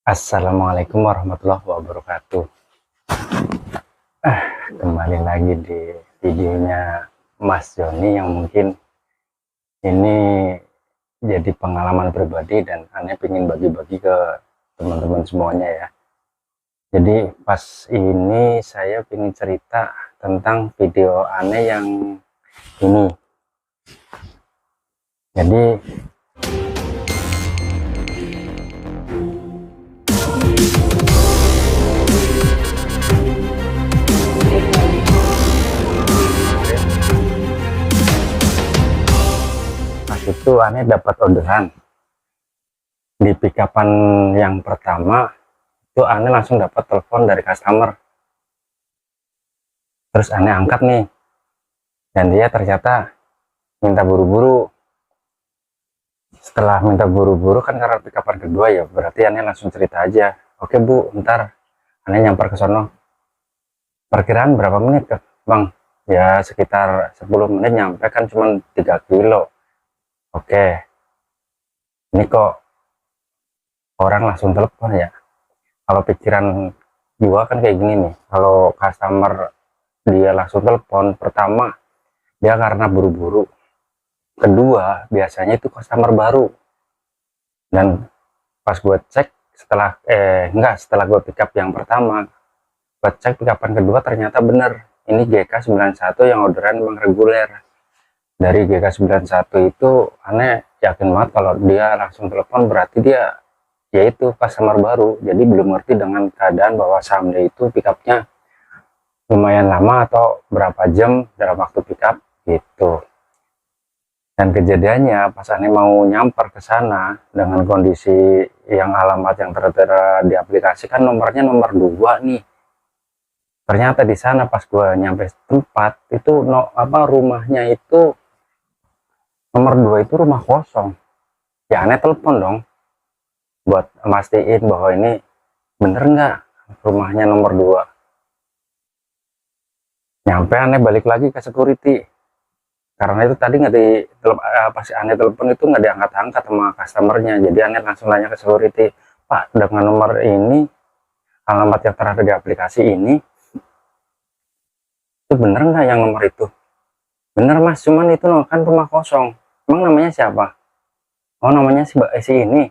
Assalamualaikum warahmatullahi wabarakatuh. Kembali lagi di videonya Mas Joni yang mungkin ini jadi pengalaman pribadi dan aneh ingin bagi-bagi ke teman-teman semuanya ya. Jadi pas ini saya ingin cerita tentang video aneh yang ini. Jadi pas itu aneh dapat orderan di pickupan yang pertama. Itu aneh langsung dapat telepon dari customer, terus aneh angkat nih, dan dia ternyata minta buru-buru. Setelah minta buru-buru kan karena pickupan kedua ya, berarti aneh langsung cerita aja, oke bu, ntar aneh nyamper ke sono. Perkiraan berapa menit ke bang? Ya sekitar 10 menit nyampe, kan cuma 3 kilo. Oke, ini kok orang langsung telepon ya. Kalau pikiran gua kan kayak gini nih, kalau customer dia langsung telepon, pertama dia karena buru-buru, kedua biasanya itu customer baru. Dan pas gue cek setelah gue pick up yang pertama, gue cek pickupan kedua, ternyata bener ini GK91 yang orderan memang reguler. Dari GK91 itu aneh yakin banget kalau dia langsung telepon berarti dia yaitu customer baru, jadi belum ngerti dengan keadaan bahwa saham dia itu pickupnya lumayan lama atau berapa jam dalam waktu pickup gitu. Dan kejadiannya pas aneh mau nyamper ke sana dengan kondisi yang alamat yang tertera di aplikasi kan nomornya nomor 2 nih. Ternyata di sana pas gue nyampe tempat itu rumahnya itu nomor 2 itu rumah kosong. Ya aneh telepon dong buat mastiin bahwa ini bener nggak rumahnya nomor 2. Nyampe aneh balik lagi ke security. Karena itu tadi nggak pas aneh telepon itu nggak diangkat-angkat sama customernya, jadi aneh langsung nanya ke security, pak dengan nomor ini, alamat yang terada di aplikasi ini, itu bener nggak yang nomor itu? Bener mas, cuman itu kan rumah kosong. Emang namanya siapa? Oh namanya si ini.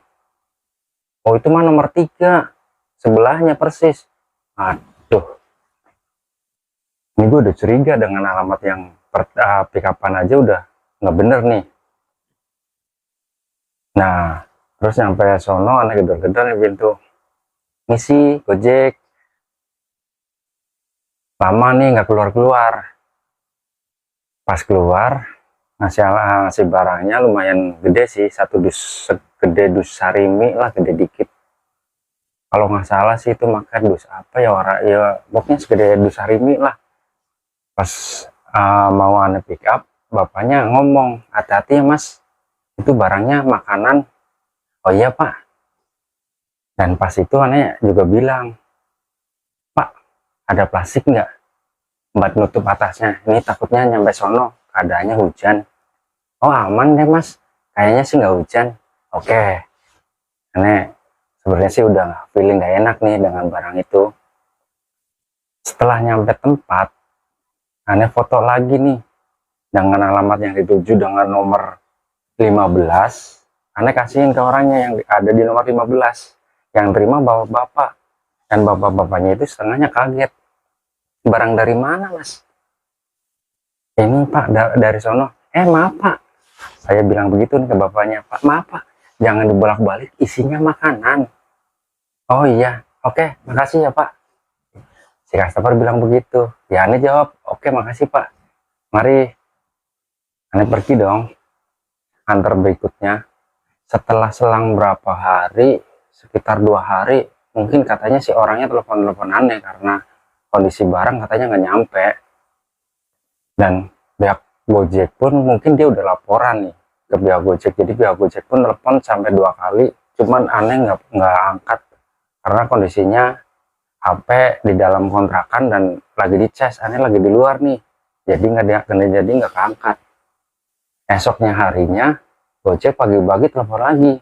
Oh itu mah nomor 3, sebelahnya persis. Aduh, ini gue udah curiga dengan alamat yang pickupan aja udah nggak bener nih. Nah, terus nyampe sono aneh gedor-gedor nih pintu. Misi Gojek. Lama nih nggak keluar-keluar. Pas keluar, ngasih barangnya lumayan gede sih, satu dus segede dus sarimi lah, gede dikit. Kalau nggak salah sih itu makan dus apa ya, pokoknya segede dus sarimi lah. Pas mau aneh pick up, bapaknya ngomong, hati-hati ya mas, itu barangnya makanan. Oh iya pak. Dan pas itu aneh juga bilang, pak ada plastik nggak buat nutup atasnya, ini takutnya nyampe sono keadaannya hujan. Oh aman deh mas, kayaknya sih nggak hujan. Oke, aneh sebenarnya sih udah feeling gak enak nih dengan barang itu. Setelah nyampe tempat, aneh foto lagi nih dengan alamat yang dituju dengan nomor 15. Aneh kasihin ke orangnya yang ada di nomor 15. Yang terima bapak-bapak, dan bapak-bapaknya itu setengahnya kaget. Barang dari mana mas? Ini pak dari sono. Maaf pak, saya bilang begitu nih ke bapaknya, pak maaf pak, jangan dibolak-balik, isinya makanan. Oh iya, oke makasih ya pak. Si customer bilang begitu, ya aneh jawab, oke makasih pak, mari. Aneh pergi dong. Antar berikutnya, setelah selang berapa hari, sekitar 2 hari mungkin, katanya si orangnya telepon aneh karena kondisi barang katanya nggak nyampe. Dan pihak Gojek pun mungkin dia udah laporan nih ke pihak Gojek, jadi pihak Gojek pun telepon sampai 2 kali, cuman aneh nggak angkat karena kondisinya HP di dalam kontrakan dan lagi dicas, aneh lagi di luar nih, jadi nggak keangkat. Esoknya harinya Gojek pagi-pagi telepon lagi,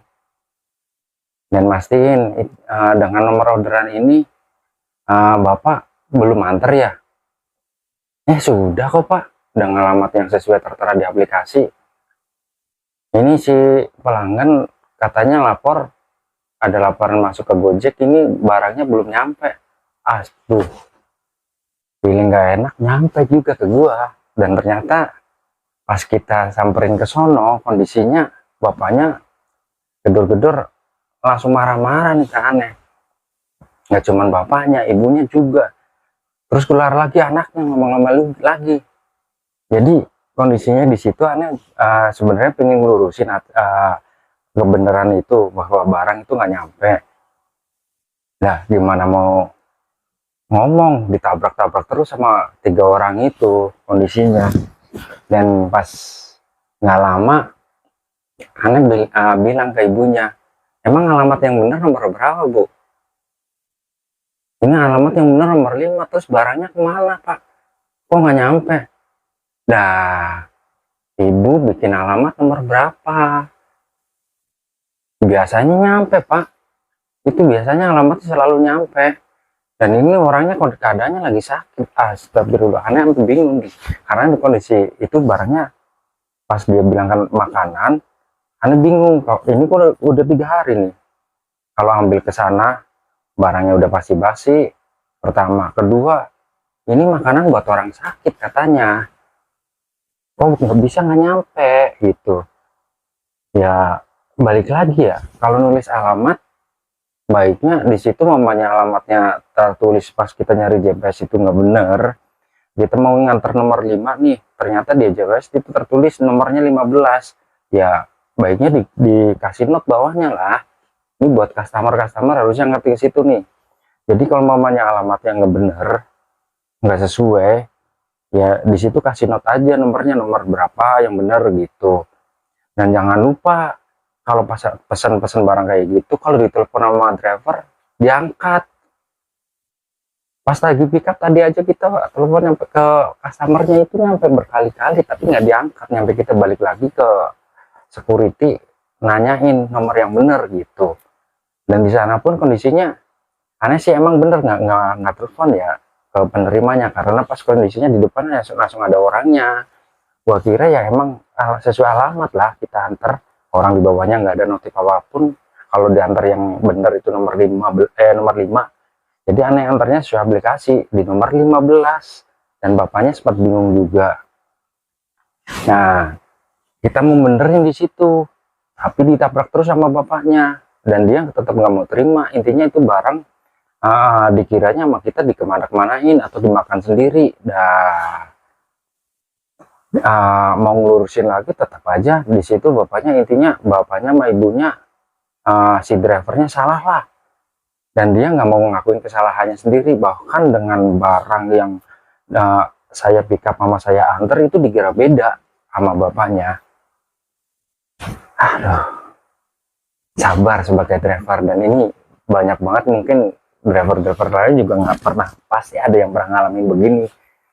dan mastiin dengan nomor orderan ini Bapak belum antar ya. Sudah kok Pak, dengan alamat yang sesuai tertera di aplikasi. Ini si pelanggan katanya lapor, ada laporan masuk ke Gojek, ini barangnya belum nyampe. Aduh, feeling gak enak, nyampe juga ke gua. Dan ternyata pas kita samperin ke sono, kondisinya bapaknya gedor-gedor langsung marah-marah nih ke aneh. Nggak cuman bapaknya, ibunya juga. Terus keluar lagi anaknya ngomong-ngomong lagi. Jadi kondisinya di situ aneh sebenarnya pengen ngelurusin kebenaran itu, bahwa barang itu nggak nyampe. Nah, gimana mau ngomong, ditabrak-tabrak terus sama 3 orang itu kondisinya. Dan pas nggak lama aneh bilang ke ibunya, emang alamat yang benar nomor berapa Bu? Ini alamat yang benar nomor 5, terus barangnya kemana Pak? Kok nggak nyampe? Nah, ibu bikin alamat nomor berapa? Biasanya nyampe Pak, itu biasanya alamatnya selalu nyampe. Dan ini orangnya keadaannya lagi sakit. Astagfirullah, aneh sampai bingung karena di kondisi itu barangnya pas dia bilangkan makanan, aneh bingung kok ini kok udah 3 hari nih. Kalau ambil ke sana barangnya udah pasti basi. Pertama, kedua, ini makanan buat orang sakit katanya. Kok nggak bisa, nggak nyampe gitu. Ya balik lagi ya, kalau nulis alamat baiknya di situ mamanya alamatnya tertulis pas kita nyari GPS itu nggak bener. Kita mau nganter nomor 5 nih, ternyata di GPS itu tertulis nomornya 15. Ya baiknya dikasih note bawahnya lah. Ini buat customer harusnya ngerti ke situ nih. Jadi kalau mamanya alamatnya nggak bener, nggak sesuai, ya di situ kasih note aja nomornya, nomor berapa yang bener gitu. Dan jangan lupa kalau pas pesan-pesan barang kayak gitu, kalau ditelepon sama driver diangkat. Pas lagi pick up tadi aja kita telepon nyampe ke customernya itu nyampe berkali-kali tapi nggak diangkat, nyampe kita balik lagi ke security nanyain nomor yang bener gitu. Dan di sana pun kondisinya aneh sih, emang bener nggak telepon ya ke penerimanya, karena pas kondisinya di depannya langsung ada orangnya. Gua kira ya emang sesuai alamat lah kita antar, orang di bawahnya nggak ada notif apapun. Kalau diantar yang bener itu nomor 5, jadi aneh antarnya sesuai aplikasi di nomor 15. Dan bapaknya sempat bingung juga. Nah, kita mau benerin di situ, tapi ditabrak terus sama bapaknya, dan dia tetap nggak mau terima. Intinya itu barang dikiranya sama kita dikemana-kemanain atau dimakan sendiri. Mau ngelurusin lagi tetap aja di situ bapaknya, intinya bapaknya sama ibunya si drivernya salah lah, dan dia nggak mau ngakuin kesalahannya sendiri. Bahkan dengan barang yang saya pick up sama saya antar itu dikira beda sama bapaknya. Aduh, sabar sebagai driver. Dan ini banyak banget mungkin driver-driver lain juga nggak pernah, pasti ada yang pernah ngalamin begini,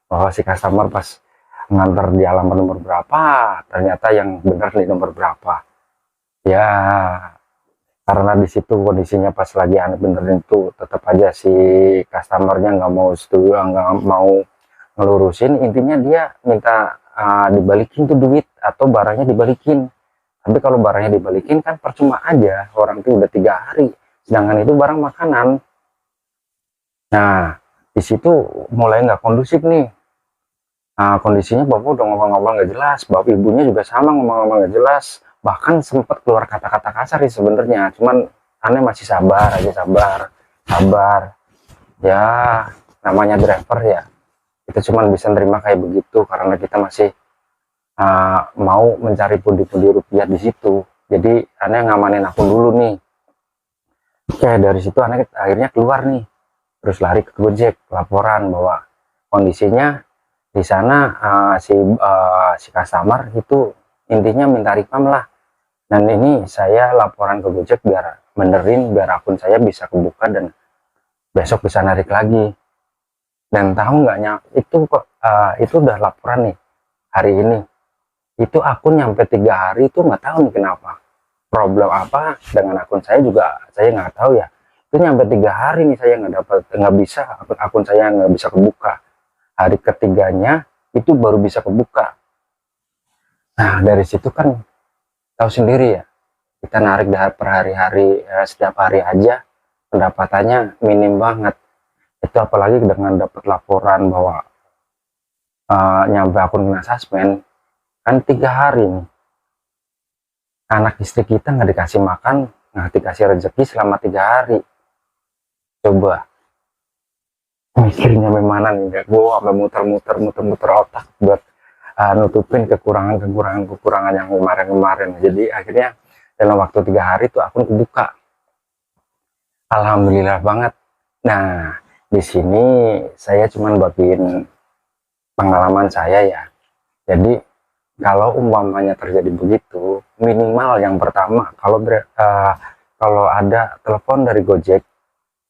bahwa si customer pas nganter di alamat nomor berapa ternyata yang benar di nomor berapa. Ya karena di situ kondisinya pas lagi aneh benerin itu tetap aja si customernya nggak mau setuju, nggak mau ngelurusin. Intinya dia minta dibalikin tuh duit atau barangnya dibalikin. Tapi kalau barangnya dibalikin kan percuma aja, orang itu udah 3 hari, sedangkan itu barang makanan. Nah di situ mulai nggak kondusif nih. Kondisinya bapak udah ngomong-ngomong nggak jelas, bapak ibunya juga sama ngomong-ngomong nggak jelas, bahkan sempat keluar kata-kata kasar sih sebenarnya. Cuman aneh masih sabar aja, sabar ya, namanya driver ya, kita cuman bisa nerima kayak begitu karena kita masih mau mencari pundi-pundi rupiah di situ. Jadi aneh ngamanin akun dulu nih. Oke, dari situ aneh akhirnya keluar nih, terus lari ke Gojek laporan bahwa kondisinya di sana si customer itu intinya minta refund lah. Dan ini saya laporan ke Gojek biar benerin, biar akun saya bisa kebuka dan besok bisa narik lagi. Dan tahu nggak, itu kok itu udah laporan nih hari ini, itu akun nyampe 3 hari itu nggak tahu nih kenapa problem apa dengan akun saya juga saya nggak tahu ya. Itu nyampe 3 hari nih saya nggak bisa, akun saya nggak bisa kebuka. Hari ketiganya itu baru bisa kebuka. Nah dari situ kan tahu sendiri ya, kita narik per hari-hari, setiap hari aja pendapatannya minim banget. Itu apalagi dengan dapat laporan bahwa nyampe akun kena suspend, kan 3 hari nih anak istri kita nggak dikasih makan, nggak dikasih rezeki selama 3 hari. Coba mikirnya gimana nih, gue sampai muter-muter otak buat nutupin kekurangan yang kemarin-kemarin. Jadi akhirnya dalam waktu 3 hari tuh akun kebuka, alhamdulillah banget. Nah di sini saya cuman bagiin pengalaman saya ya. Jadi kalau umpamanya terjadi begitu, minimal yang pertama kalau ada telepon dari Gojek,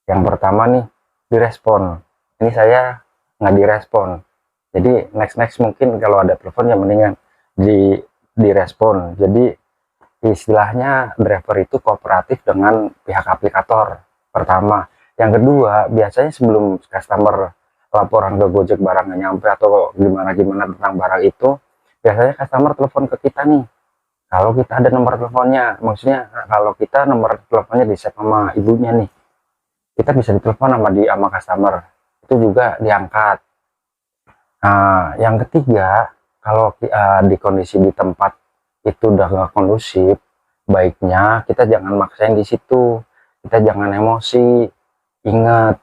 yang pertama nih direspon. Ini saya nggak direspon, jadi next mungkin kalau ada telepon ya mendingan direspon. Jadi istilahnya driver itu kooperatif dengan pihak aplikator pertama. Yang kedua, biasanya sebelum customer laporan ke Gojek barangnya nyampe atau gimana tentang barang itu, biasanya customer telepon ke kita nih. Kalau kita ada nomor teleponnya, maksudnya kalau kita nomor teleponnya di save sama ibunya nih, kita bisa ditelepon sama customer, itu juga diangkat. Nah yang ketiga, kalau di kondisi di tempat itu udah gak kondusif, baiknya kita jangan maksain di situ, kita jangan emosi. Ingat,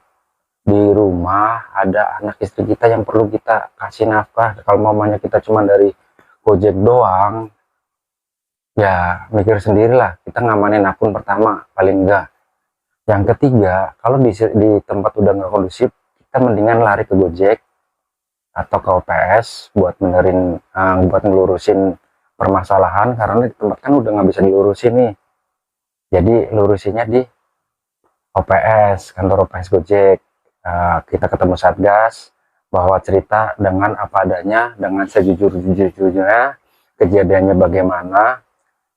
di rumah ada anak istri kita yang perlu kita kasih nafkah. Kalau mamanya kita cuma dari Gojek doang, ya mikir sendirilah, kita ngamanin akun pertama paling enggak. Yang ketiga, kalau di tempat udah nggak kondusif, kita mendingan lari ke Gojek atau ke OPS buat buat ngelurusin permasalahan, karena di tempat kan udah nggak bisa diurusin nih. Jadi lurusinnya di OPS, kantor OPS Gojek. Kita ketemu Satgas, bahwa cerita dengan apa adanya, dengan sejujur-jujurnya, kejadiannya bagaimana.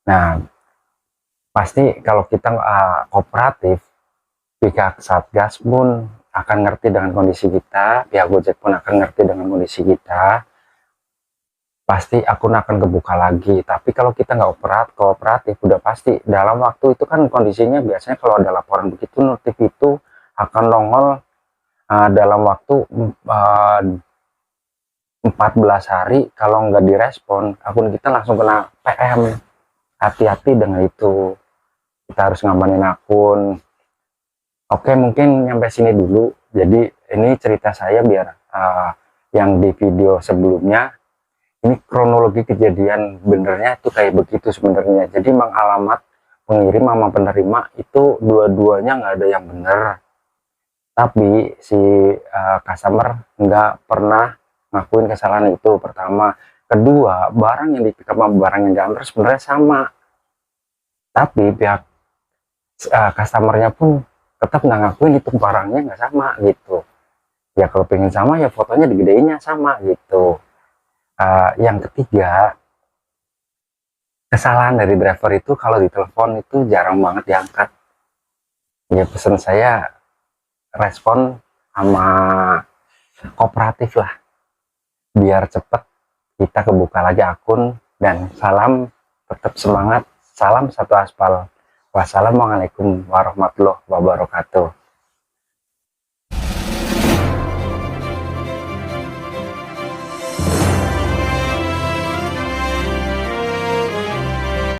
Nah, pasti kalau kita kooperatif, pihak Satgas pun akan ngerti dengan kondisi kita, pihak Gojek pun akan ngerti dengan kondisi kita, pasti akun akan kebuka lagi. Tapi kalau kita nggak kooperatif, udah pasti dalam waktu itu kan kondisinya biasanya kalau ada laporan begitu, notif itu akan nongol dalam waktu 14 hari. Kalau nggak direspon, akun kita langsung kena PM. Hati-hati dengan itu, kita harus ngamanin akun. Oke, mungkin nyampe sini dulu. Jadi ini cerita saya biar yang di video sebelumnya, ini kronologi kejadian benernya itu kayak begitu sebenarnya. Jadi memang alamat pengirim sama penerima itu dua-duanya nggak ada yang bener. Tapi si customer nggak pernah ngakuin kesalahan itu, pertama. Kedua, barang yang di-pick up sama barang yang diantar sebenarnya sama. Tapi pihak customernya pun tetap nggak ngakuin itu barangnya nggak sama gitu. Ya kalau pengen sama ya fotonya digedeinnya sama gitu. Yang ketiga, kesalahan dari driver itu kalau ditelepon itu jarang banget diangkat. Ya pesan saya respon sama kooperatif lah, biar cepet kita kebuka lagi akun. Dan salam, tetap semangat, salam satu aspal. Wassalamualaikum warahmatullahi wabarakatuh.